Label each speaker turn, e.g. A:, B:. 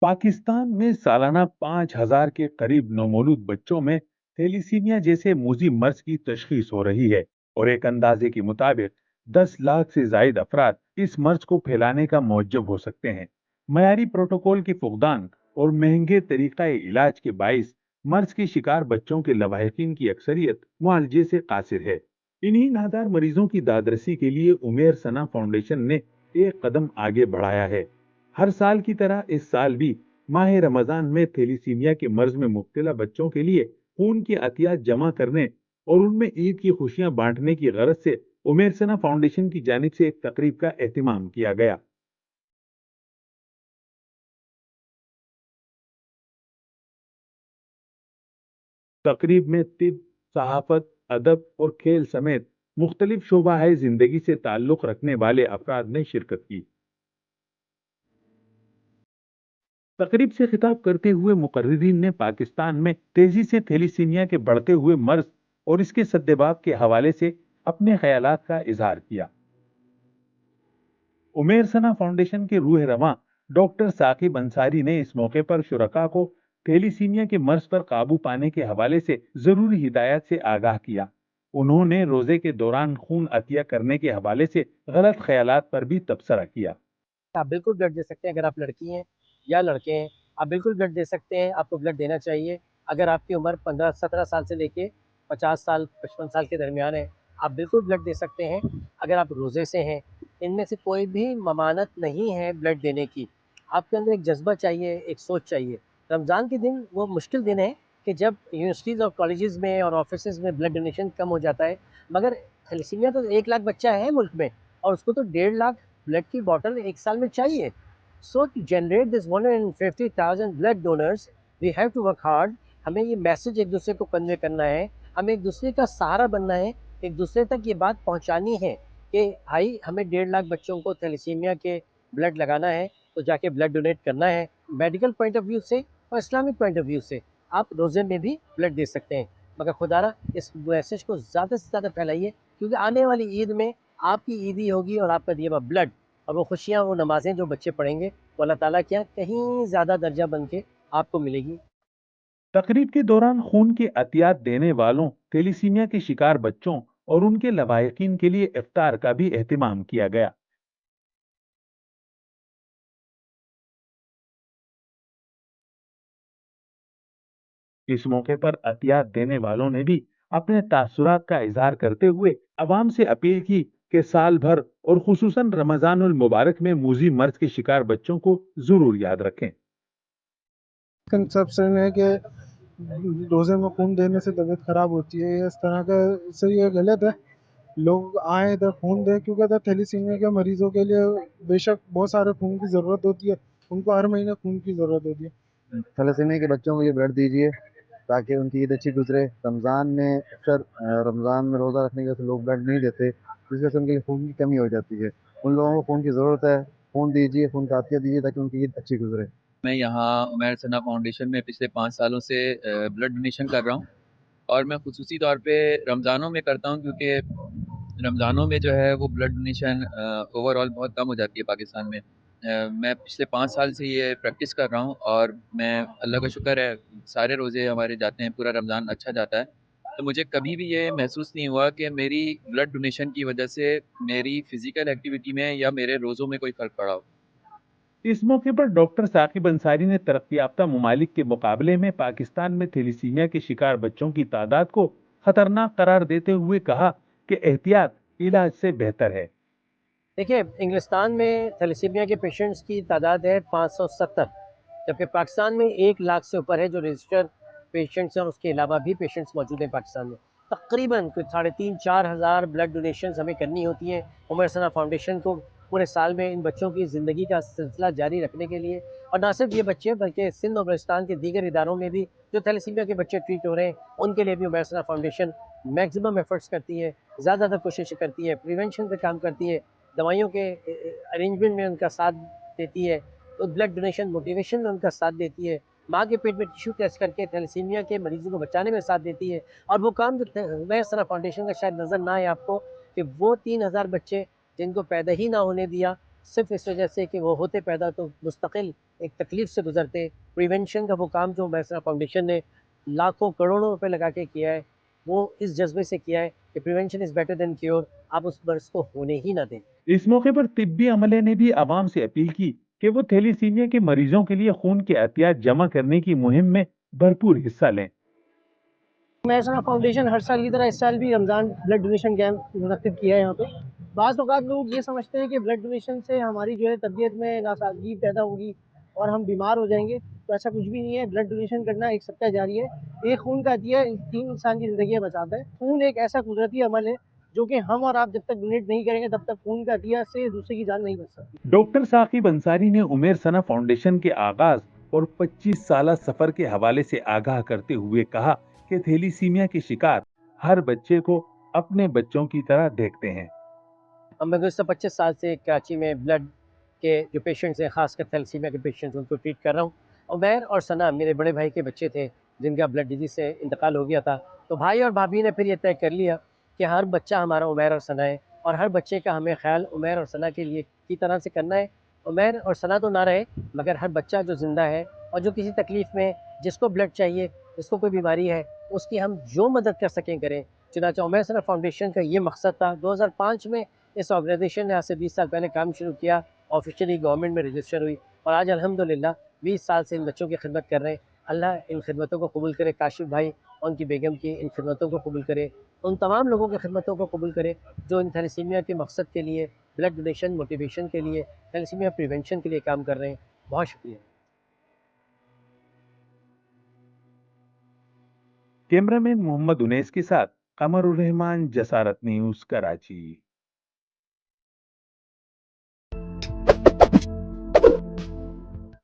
A: पाकिस्तान में सालाना 5,000 के करीब नवमौलूद बच्चों में थैलीसीमिया जैसे मूजी मर्ज की तशखीस हो रही है और एक अंदाजे के मुताबिक 10 लाख से जायद अफराद इस मर्ज को फैलाने का मौजब हो सकते हैं। मयारी प्रोटोकॉल के फुकदान और महंगे तरीका इलाज के बाइस मर्ज के शिकार बच्चों के लवाहिकीन की अक्सरियत मुआलजे से कासिर है। इन्हीं नादार मरीजों की दादरसी के लिए उमेर सना फाउंडेशन ने एक कदम आगे बढ़ाया है। हर साल की तरह इस साल भी माह रमजान में थैलीसीमिया के मर्ज में मुब्तला बच्चों के लिए खून की अतियात जमा करने और उनमें ईद की खुशियां बांटने की गरज से उमेर सना फाउंडेशन की जानिब से एक तकरीब का एहतमाम किया गया। तकरीब में तिब, सहाफत, अदब और खेल समेत मुख्तलिफ शोबा जिंदगी से ताल्लुक रखने वाले अफराद ने शिरकत की। तकरीब से खिताब करते हुए मुकर्रिरीन ने पाकिस्तान में तेजी से थैलीसीमिया के बढ़ते हुए मर्ज और इसके सद्देबाब के हवाले से अपने ख्यालात का इजहार किया। उमेर सना फाउंडेशन के रूह रवां डॉक्टर साकिब अंसारी ने इस मौके पर शुरका को थैलीसीमिया के मर्ज पर काबू पाने के हवाले से जरूरी हिदायत से आगाह किया। उन्होंने रोजे के दौरान खून अतिया करने के हवाले से गलत ख्यालात पर भी तबसरा किया।
B: आप बिल्कुल ब्लड दे सकते हैं अगर आप लड़की हैं या लड़के हैं। आप बिल्कुल ब्लड दे सकते हैं, आपको ब्लड देना चाहिए। अगर आपकी उम्र 15-17 साल से लेके 50 साल 55 साल के दरमियान है, आप बिल्कुल ब्लड दे सकते हैं। अगर आप रोज़े से हैं, इनमें से कोई भी ममानत नहीं है ब्लड देने की। आपके अंदर एक जज्बा चाहिए, एक सोच चाहिए। रमज़ान के दिन वो मुश्किल दिन है कि जब यूनिवर्सिटीज़ और कॉलेजेस में और ऑफिसेज़ में ब्लड डोनेशन कम हो जाता है। मगर थैलेसीमिया तो 1 लाख बच्चा है मुल्क में, और उसको तो 1.5 लाख ब्लड की बॉटल एक साल में चाहिए। So to generate this 150,000 blood donors, we have to work hard. हमें ये मैसेज एक दूसरे को कन्वे करना है, हमें एक दूसरे का सहारा बनना है, एक दूसरे तक ये बात पहुंचानी है कि भाई हमें 1.5 लाख बच्चों को थैलेसीमिया के ब्लड लगाना है, तो जाके ब्लड डोनेट करना है। मेडिकल पॉइंट ऑफ व्यू से और इस्लामिक पॉइंट ऑफ व्यू से आप रोज़े में भी ब्लड दे सकते हैं। मगर खुदारा इस मैसेज को ज़्यादा से ज़्यादा फैलाइए, क्योंकि आने वाली ईद में आपकी ईदी होगी और आपका दिया हुआ ब्लड और वो खुशियाँ, वो नमाज़ें जो बच्चे पढ़ेंगे, वो अल्लाह ताला के यहाँ कहीं ज़्यादा दर्जा बन के आपको मिलेगी।
A: तकरीब के दौरान खून के अतियात देने वालों, थैलीसीमिया के शिकार बच्चों और उनके लवाहिकीन के लिए इफ्तार का भी एहतमाम किया गया। इस मौके पर अतियात देने वालों ने भी अपने तासुरात का इजहार करते हुए अवाम से अपील की कि साल भर और खुसूसन रमजानुल मुबारक में मूजी मर्ज के शिकार बच्चों को जरूर याद रखें।
C: कंसेप्शन है कि रोज़े में खून देने से तबीयत खराब होती है, ये इस तरह का से ये गलत है। लोग आए इधर खून दें, क्योंकि इधर थैलीसीमिया के मरीजों के लिए बेशक बहुत सारे खून की ज़रूरत होती है, उनको हर महीने खून की ज़रूरत होती है। थैलेसीमिया के बच्चों को ये ब्लड दीजिए ताकि उनकी ईद अच्छी गुजरे। रमज़ान में अक्सर रमज़ान में रोज़ा रखने की वजह से लोग ब्लड नहीं देते, जिस वजह से उनके खून की कमी हो जाती है। उन लोगों को खून की ज़रूरत है, खून दीजिए, खून का अतिया दीजिए ताकि उनकी ईद अच्छी गुजरे।
D: मैं यहाँ उमैर सना फाउंडेशन में पिछले 5 सालों से ब्लड डोनेशन कर रहा हूँ, और मैं खुसूसी तौर पे रमज़ानों में करता हूँ, क्योंकि रमज़ानों में जो है वो ब्लड डोनेशन ओवरऑल बहुत कम हो जाती है पाकिस्तान में। मैं पिछले 5 साल से ये प्रैक्टिस कर रहा हूँ, और मैं अल्लाह का शुक्र है सारे रोज़े हमारे जाते हैं, पूरा रमज़ान अच्छा जाता है। तो मुझे कभी भी ये महसूस नहीं हुआ कि मेरी ब्लड डोनेशन की वजह से मेरी फ़िज़िकल एक्टिविटी में या मेरे रोज़ों में कोई फ़र्क पड़ा हो।
A: इस मौके पर डॉक्टर साकिब अंसारी ने तरक्की याफ्ता ममालिक के मुकाबले में पाकिस्तान में थैलीसीमिया के शिकार बच्चों की तादाद को खतरनाक करार देते हुए कहा कि एहतियात इलाज से बेहतर है।
B: देखिए, इंग्लिस्तान में थैलेसीमिया के पेशेंट्स की तादाद है 570, जबकि पाकिस्तान में 1 लाख से ऊपर है जो रजिस्टर्ड पेशेंट्स हैं, और उसके अलावा भी पेशेंट्स मौजूद हैं पाकिस्तान में। तकरीबन कुछ 3,500-4 हज़ार ब्लड डोनेशंस हमें करनी होती हैं उमर सना फाउंडेशन को पूरे साल में, इन बच्चों की ज़िंदगी का सिलसिला जारी रखने के लिए। और ना सिर्फ ये बच्चे, बल्कि सिंध और बलूचिस्तान के दीगर इदारों में भी जो थैलेसीमिया के बच्चे ट्रीट हो रहे हैं, उनके लिए भी उमर सना फाउंडेशन मैक्सिमम एफर्ट्स करती है, ज़्यादा कोशिशें करती है, प्रिवेंशन पे काम करती है, दवाइयों के अरेंजमेंट में उनका साथ देती है, तो ब्लड डोनेशन मोटिवेशन में उनका साथ देती है, माँ के पेट में टिश्यू टेस्ट करके थैलेसीमिया के मरीजों को बचाने में साथ देती है। और वो काम जो उमैर सना फाउंडेशन का शायद नज़र ना आए आपको, कि वो 3,000 बच्चे जिनको पैदा ही ना होने दिया, صرف اس وجہ سے کہ وہ ہوتے پیدا تو مستقل ایک تکلیف سے گزرتے. پریونشن کا وہ کام جو میسرا فاؤنڈیشن نے لاکھوں کروڑوں روپے لگا کے کیا ہے، وہ اس جذبے سے کیا ہے کہ prevention is better than cure. آپ اس مرض کو ہونے ہی نہ دیں.
A: اس موقع پر طبی عملے نے بھی عوام سے اپیل کی کہ وہ تھیلیسیمیا کے مریضوں کے لیے خون کے عطیات جمع کرنے کی مہم میں بھرپور حصہ لیں.
B: میسرا فاؤنڈیشن ہر سال کی طرح اس سال بھی رمضان بلڈ ڈونیشن کیمپ منعقد کیا ہے یہاں پہ. بعض اوقات لوگ یہ سمجھتے ہیں کہ بلڈ ڈونیشن سے ہماری جو ہے طبیعت میں ناسازگی پیدا ہوگی اور ہم بیمار ہو جائیں گے. تو ایسا کچھ بھی نہیں ہے. بلڈ ڈونیشن کرنا ایک صدقہ جاری ہے. ایک خون کا عطیہ 3 انسان کی زندگیاں بچاتا ہے. خون ایک ایسا قدرتی عمل ہے جو کہ ہم اور آپ جب تک ڈونیٹ نہیں کریں گے تب تک خون کا عطیہ سے دوسرے کی جان نہیں بچ سکتی.
A: ڈاکٹر ثاقب انصاری نے عمیر ثنا فاؤنڈیشن کے آغاز اور 25 سالہ سفر کے حوالے سے آگاہ کرتے ہوئے کہا کہ تھیلیسیمیا کے شکار ہر بچے کو اپنے بچوں کی طرح دیکھتے ہیں.
B: میں گزشتہ 25 سال سے کراچی میں بلڈ کے جو پیشنٹس ہیں، خاص کر تھیلیسیمیا کے پیشنٹس، ان کو ٹریٹ کر رہا ہوں. عمیر اور ثنا میرے بڑے بھائی کے بچے تھے جن کا بلڈ ڈیزیز سے انتقال ہو گیا تھا. تو بھائی اور بھابھی نے پھر یہ طے کر لیا کہ ہر بچہ ہمارا عمیر اور ثنا ہے، اور ہر بچے کا ہمیں خیال عمیر اور ثنا کے لیے کی طرح سے کرنا ہے. عمیر اور ثنا تو نہ رہے، مگر ہر بچہ جو زندہ ہے اور جو کسی تکلیف میں، جس کو بلڈ چاہیے، جس کو کوئی بیماری ہے، اس کی ہم جو مدد کر سکیں کریں. چنانچہ عمیر ثنا فاؤنڈیشن کا یہ مقصد تھا. 2005 میں اس آرگنائزیشن نے آج سے 20 سال پہلے کام شروع کیا، آفیشلی گورنمنٹ میں رجسٹر ہوئی، اور آج الحمدللہ 20 سال سے ان بچوں کی خدمت کر رہے ہیں. اللہ ان خدمتوں کو قبول کرے. کاشف بھائی اور ان کی بیگم کی ان خدمتوں کو قبول کرے. ان تمام لوگوں کی خدمتوں کو قبول کرے جو ان تھیلیسیمیا کے مقصد کے لیے، بلڈ ڈونیشن موٹیویشن کے لیے، تھیلیسیمیا پریونشن کے لیے کام کر رہے ہیں. بہت شکریہ.
A: کیمرہ مین محمد انیس کے ساتھ قمر الرحمان، جسارت نیوز، کراچی.